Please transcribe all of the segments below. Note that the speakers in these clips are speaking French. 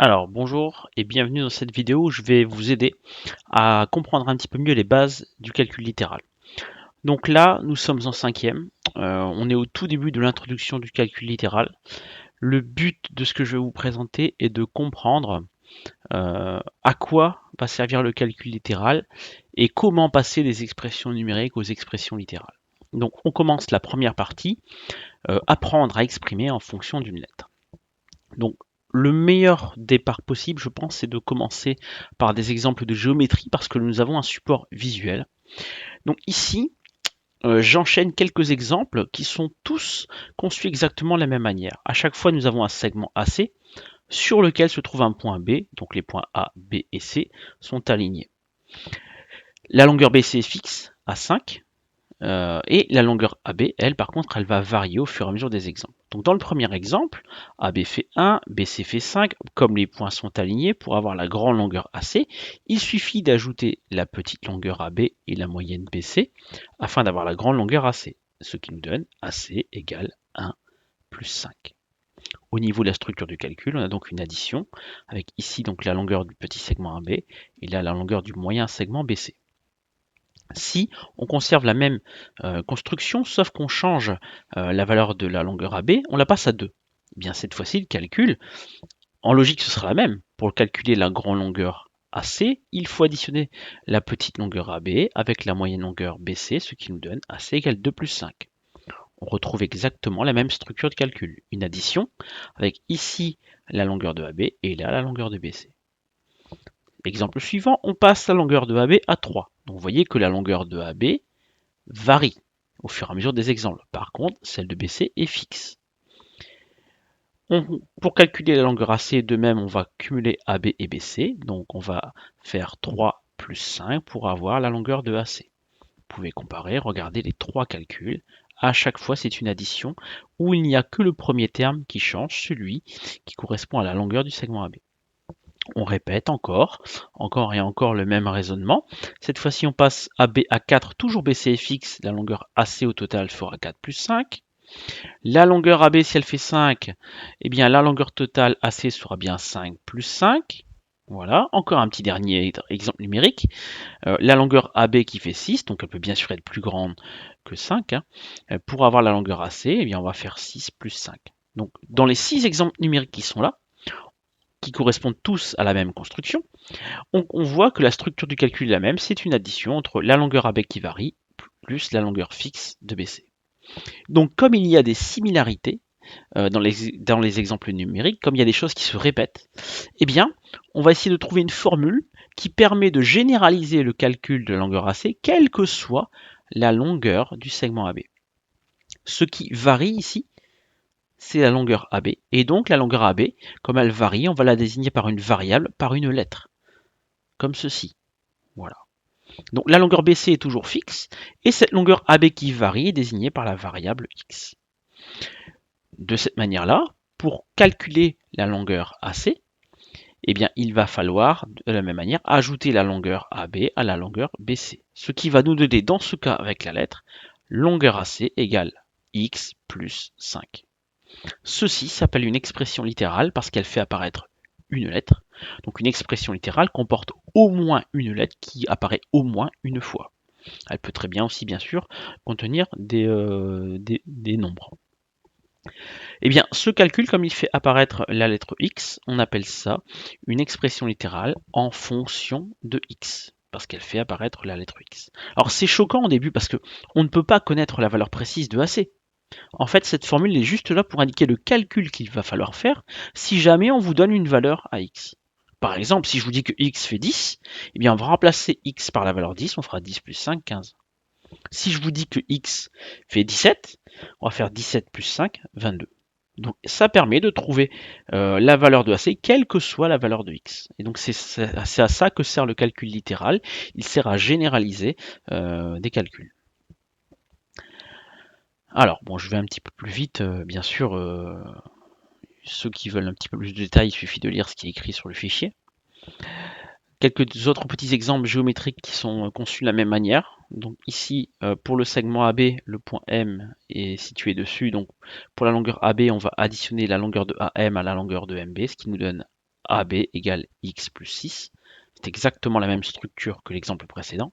Alors, bonjour et bienvenue dans cette vidéo où je vais vous aider à comprendre un petit peu mieux les bases du calcul littéral. Donc là, nous sommes en cinquième. On est au tout début de l'introduction du calcul littéral. Le but de ce que je vais vous présenter est de comprendre à quoi va servir le calcul littéral et comment passer des expressions numériques aux expressions littérales. Donc on commence la première partie, apprendre à exprimer en fonction d'une lettre. Donc, le meilleur départ possible, je pense, c'est de commencer par des exemples de géométrie parce que nous avons un support visuel. Donc ici, j'enchaîne quelques exemples qui sont tous conçus exactement de la même manière. À chaque fois, nous avons un segment AC sur lequel se trouve un point B, donc les points A, B et C sont alignés. La longueur BC est fixe à 5, et la longueur AB, elle, par contre, elle va varier au fur et à mesure des exemples. Donc dans le premier exemple, AB fait 1, BC fait 5, comme les points sont alignés, pour avoir la grande longueur AC, il suffit d'ajouter la petite longueur AB et la moyenne BC, afin d'avoir la grande longueur AC, ce qui nous donne AC égale 1 plus 5. Au niveau de la structure du calcul, on a donc une addition, avec ici donc la longueur du petit segment AB, et là la longueur du moyen segment BC. Si on conserve la même construction, sauf qu'on change la valeur de la longueur AB, on la passe à 2. Eh bien cette fois-ci, le calcul, en logique, ce sera la même. Pour calculer la grande longueur AC, il faut additionner la petite longueur AB avec la moyenne longueur BC, ce qui nous donne AC égale 2 plus 5. On retrouve exactement la même structure de calcul. Une addition avec ici la longueur de AB et là la longueur de BC. Exemple suivant, on passe la longueur de AB à 3. Donc vous voyez que la longueur de AB varie au fur et à mesure des exemples. Par contre, celle de BC est fixe. Pour calculer la longueur AC, de même, on va cumuler AB et BC. Donc on va faire 3 plus 5 pour avoir la longueur de AC. Vous pouvez comparer, regarder les trois calculs. À chaque fois, c'est une addition où il n'y a que le premier terme qui change, celui qui correspond à la longueur du segment AB. On répète encore et encore le même raisonnement. Cette fois-ci, on passe AB à 4, toujours BC est fixe. La longueur AC au total fera 4 plus 5. La longueur AB, si elle fait 5, eh bien la longueur totale AC sera bien 5 plus 5. Voilà, encore un petit dernier exemple numérique. La longueur AB qui fait 6, donc elle peut bien sûr être plus grande que 5. Pour avoir la longueur AC, eh bien on va faire 6 plus 5. Donc dans les 6 exemples numériques qui sont là, qui correspondent tous à la même construction, on voit que la structure du calcul est la même, c'est une addition entre la longueur AB qui varie plus la longueur fixe de BC. Donc comme il y a des similarités dans les exemples numériques, comme il y a des choses qui se répètent, eh bien on va essayer de trouver une formule qui permet de généraliser le calcul de la longueur AC, quelle que soit la longueur du segment AB. Ce qui varie ici, c'est la longueur AB. Et donc la longueur AB, comme elle varie, on va la désigner par une variable, par une lettre, comme ceci. Voilà. Donc la longueur BC est toujours fixe, et cette longueur AB qui varie est désignée par la variable x. De cette manière-là, pour calculer la longueur AC, eh bien, il va falloir, de la même manière, ajouter la longueur AB à la longueur BC. Ce qui va nous donner, dans ce cas avec la lettre, longueur AC égale x plus 5. Ceci s'appelle une expression littérale parce qu'elle fait apparaître une lettre. Donc une expression littérale comporte au moins une lettre qui apparaît au moins une fois. Elle peut très bien aussi, bien sûr, contenir des nombres. Eh bien, ce calcul, comme il fait apparaître la lettre x, on appelle ça une expression littérale en fonction de x, parce qu'elle fait apparaître la lettre x. Alors c'est choquant au début parce que on ne peut pas connaître la valeur précise de AC. En fait, cette formule est juste là pour indiquer le calcul qu'il va falloir faire si jamais on vous donne une valeur à x. Par exemple, si je vous dis que x fait 10, eh bien on va remplacer x par la valeur 10, on fera 10 plus 5, 15. Si je vous dis que x fait 17, on va faire 17 plus 5, 22. Donc ça permet de trouver la valeur de AC, quelle que soit la valeur de x. Et donc c'est à ça que sert le calcul littéral. Il sert à généraliser des calculs. Alors, bon, je vais un petit peu plus vite, bien sûr. Ceux qui veulent un petit peu plus de détails, il suffit de lire ce qui est écrit sur le fichier. Quelques autres petits exemples géométriques qui sont conçus de la même manière. Donc ici, pour le segment AB, le point M est situé dessus. Donc pour la longueur AB, on va additionner la longueur de AM à la longueur de MB, ce qui nous donne AB égale x plus 6. C'est exactement la même structure que l'exemple précédent.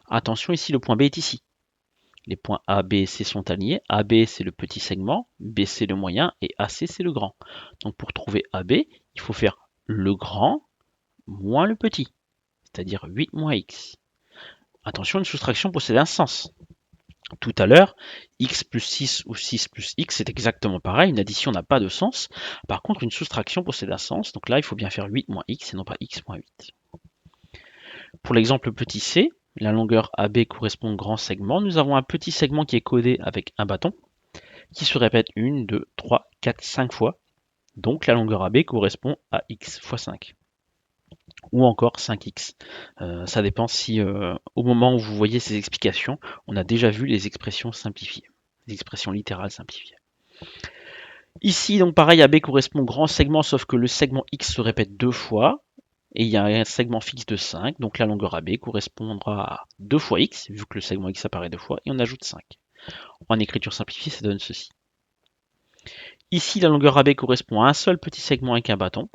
Attention, ici, le point B est ici. Les points A, B et C sont alignés. AB, c'est le petit segment, BC le moyen et AC, c'est le grand. Donc pour trouver AB, il faut faire le grand moins le petit, c'est-à-dire 8 moins x. Attention, une soustraction possède un sens. Tout à l'heure, x plus 6 ou 6 plus x, c'est exactement pareil. Une addition n'a pas de sens. Par contre, une soustraction possède un sens. Donc là, il faut bien faire 8 moins x et non pas x moins 8. Pour l'exemple petit c, la longueur AB correspond au grand segment. Nous avons un petit segment qui est codé avec un bâton qui se répète 1, 2, 3, 4, 5 fois. Donc la longueur AB correspond à x fois 5. Ou encore 5x. Ça dépend si au moment où vous voyez ces explications, on a déjà vu les expressions simplifiées, les expressions littérales simplifiées. Ici, donc pareil, AB correspond au grand segment, sauf que le segment x se répète 2 fois, et il y a un segment fixe de 5, donc la longueur AB correspondra à 2 fois x, vu que le segment x apparaît 2 fois, et on ajoute 5. En écriture simplifiée, ça donne ceci. Ici, la longueur AB correspond à un seul petit segment avec un bâton.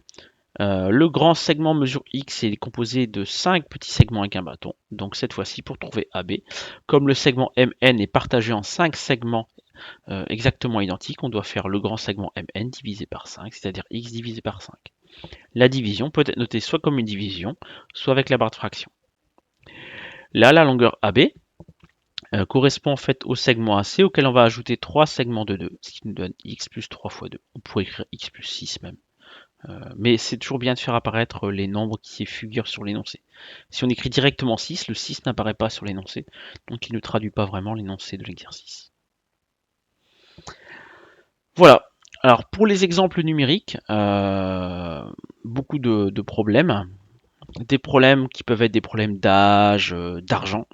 Le grand segment mesure x et est composé de 5 petits segments avec un bâton. Donc cette fois-ci, pour trouver AB, comme le segment MN est partagé en 5 segments exactement identiques, on doit faire le grand segment MN divisé par 5, c'est-à-dire x divisé par 5. La division peut être notée soit comme une division, soit avec la barre de fraction. Là, la longueur AB correspond en fait au segment AC auquel on va ajouter 3 segments de 2, ce qui nous donne x plus 3 fois 2. On pourrait écrire x plus 6 même. Mais c'est toujours bien de faire apparaître les nombres qui figurent sur l'énoncé. Si on écrit directement 6, le 6 n'apparaît pas sur l'énoncé, donc il ne traduit pas vraiment l'énoncé de l'exercice. Voilà. Alors pour les exemples numériques, beaucoup de problèmes. Des problèmes qui peuvent être des problèmes d'âge, d'argent.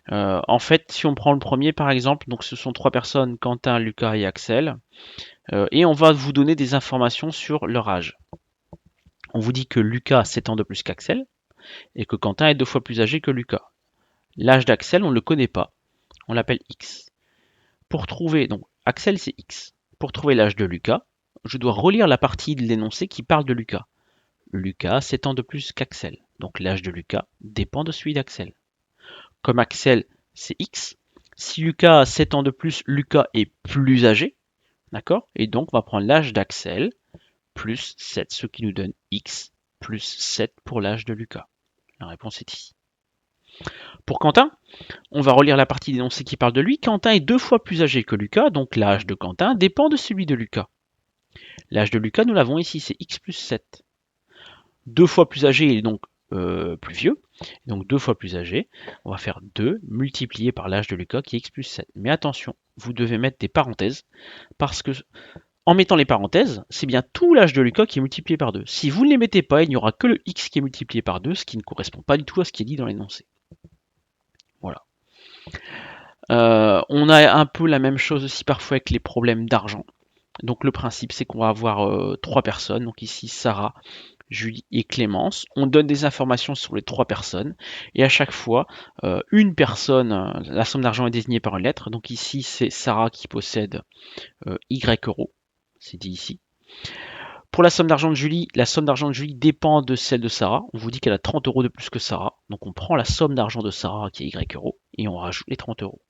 En fait, si on prend le premier par exemple, donc ce sont 3 personnes, Quentin, Lucas et Axel, et on va vous donner des informations sur leur âge. On vous dit que Lucas a 7 ans de plus qu'Axel, et que Quentin est 2 fois plus âgé que Lucas. L'âge d'Axel, on ne le connaît pas, on l'appelle X. Pour trouver, donc Axel c'est X. Pour trouver l'âge de Lucas, je dois relire la partie de l'énoncé qui parle de Lucas. Lucas a 7 ans de plus qu'Axel, donc l'âge de Lucas dépend de celui d'Axel. Comme Axel c'est X, si Lucas a 7 ans de plus, Lucas est plus âgé, d'accord? Et donc on va prendre l'âge d'Axel plus 7, ce qui nous donne X plus 7 pour l'âge de Lucas. La réponse est ici. Pour Quentin, on va relire la partie d'énoncé qui parle de lui. Quentin est 2 fois plus âgé que Lucas, donc l'âge de Quentin dépend de celui de Lucas. L'âge de Lucas, nous l'avons ici, c'est x plus 7. 2 fois plus âgé, il est donc plus vieux. Donc 2 fois plus âgé, on va faire 2 multiplié par l'âge de Lucas qui est x plus 7. Mais attention, vous devez mettre des parenthèses, parce que en mettant les parenthèses, c'est bien tout l'âge de Lucas qui est multiplié par 2. Si vous ne les mettez pas, il n'y aura que le x qui est multiplié par 2, ce qui ne correspond pas du tout à ce qui est dit dans l'énoncé. Voilà. On a un peu la même chose aussi parfois avec les problèmes d'argent. Donc le principe c'est qu'on va avoir 3 personnes, donc ici Sarah, Julie et Clémence. On donne des informations sur les 3 personnes et à chaque fois une personne, la somme d'argent est désignée par une lettre. Donc ici c'est Sarah qui possède Y euros, c'est dit ici. Pour la somme d'argent de Julie dépend de celle de Sarah. On vous dit qu'elle a 30 euros de plus que Sarah. Donc on prend la somme d'argent de Sarah qui est Y euros et on rajoute les 30 euros.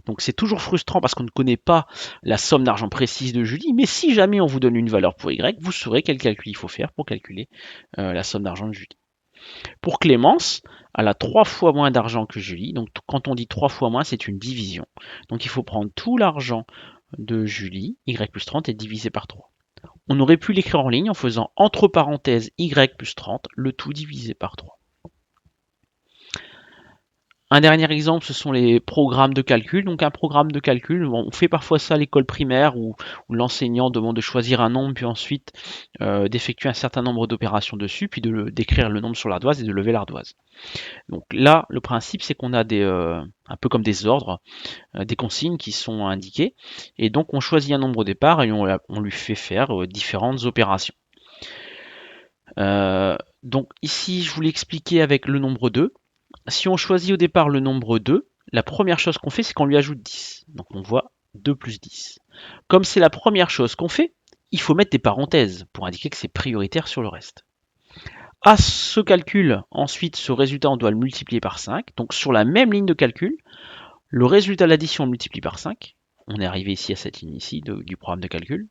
Donc c'est toujours frustrant parce qu'on ne connaît pas la somme d'argent précise de Julie, mais si jamais on vous donne une valeur pour Y, vous saurez quel calcul il faut faire pour calculer la somme d'argent de Julie. Pour Clémence, elle a 3 fois moins d'argent que Julie, donc quand on dit 3 fois moins, c'est une division. Donc il faut prendre tout l'argent de Julie, Y plus 30, et diviser par 3. On aurait pu l'écrire en ligne en faisant entre parenthèses Y plus 30, le tout divisé par 3. Un dernier exemple, ce sont les programmes de calcul. Donc un programme de calcul, on fait parfois ça à l'école primaire où l'enseignant demande de choisir un nombre, puis ensuite d'effectuer un certain nombre d'opérations dessus, puis d'écrire le nombre sur l'ardoise et de lever l'ardoise. Donc là, le principe, c'est qu'on a un peu comme des ordres, des consignes qui sont indiquées, et donc on choisit un nombre au départ et on lui fait faire différentes opérations. Donc ici, je voulais expliquer avec le nombre 2. Si on choisit au départ le nombre 2, la première chose qu'on fait, c'est qu'on lui ajoute 10. Donc on voit 2 plus 10. Comme c'est la première chose qu'on fait, il faut mettre des parenthèses pour indiquer que c'est prioritaire sur le reste. À ce calcul, ensuite, ce résultat, on doit le multiplier par 5. Donc sur la même ligne de calcul, le résultat de l'addition, on le multiplie par 5. On est arrivé ici à cette ligne ici du programme de calcul.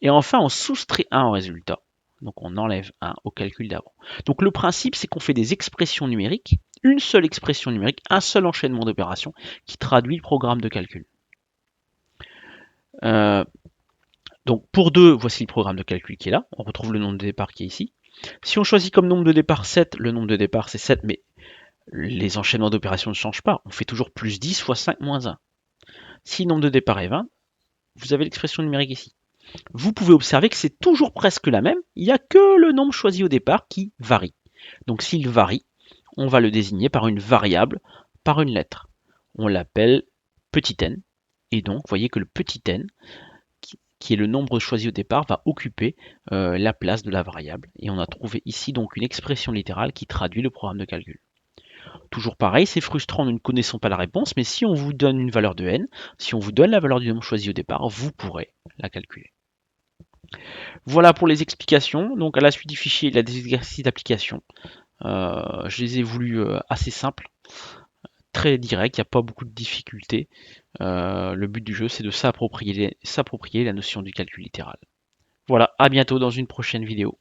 Et enfin, on soustrait 1 au résultat. Donc on enlève 1 au calcul d'avant. Donc le principe, c'est qu'on fait des expressions numériques, une seule expression numérique, un seul enchaînement d'opérations qui traduit le programme de calcul. Donc pour 2, voici le programme de calcul qui est là. On retrouve le nombre de départ qui est ici. Si on choisit comme nombre de départ 7, le nombre de départ c'est 7, mais les enchaînements d'opérations ne changent pas. On fait toujours plus 10 fois 5 moins 1. Si le nombre de départ est 20, vous avez l'expression numérique ici. Vous pouvez observer que c'est toujours presque la même, il n'y a que le nombre choisi au départ qui varie. Donc s'il varie, on va le désigner par une variable, par une lettre. On l'appelle petit n, et donc vous voyez que le petit n, qui est le nombre choisi au départ, va occuper la place de la variable. Et on a trouvé ici donc une expression littérale qui traduit le programme de calcul. Toujours pareil, c'est frustrant, nous ne connaissons pas la réponse, mais si on vous donne une valeur de n, si on vous donne la valeur du nombre choisi au départ, vous pourrez la calculer. Voilà pour les explications. Donc à la suite du fichier, il y a des exercices d'application. Je les ai voulus assez simples, très directs, il n'y a pas beaucoup de difficultés. Le but du jeu, c'est de s'approprier la notion du calcul littéral. Voilà, à bientôt dans une prochaine vidéo.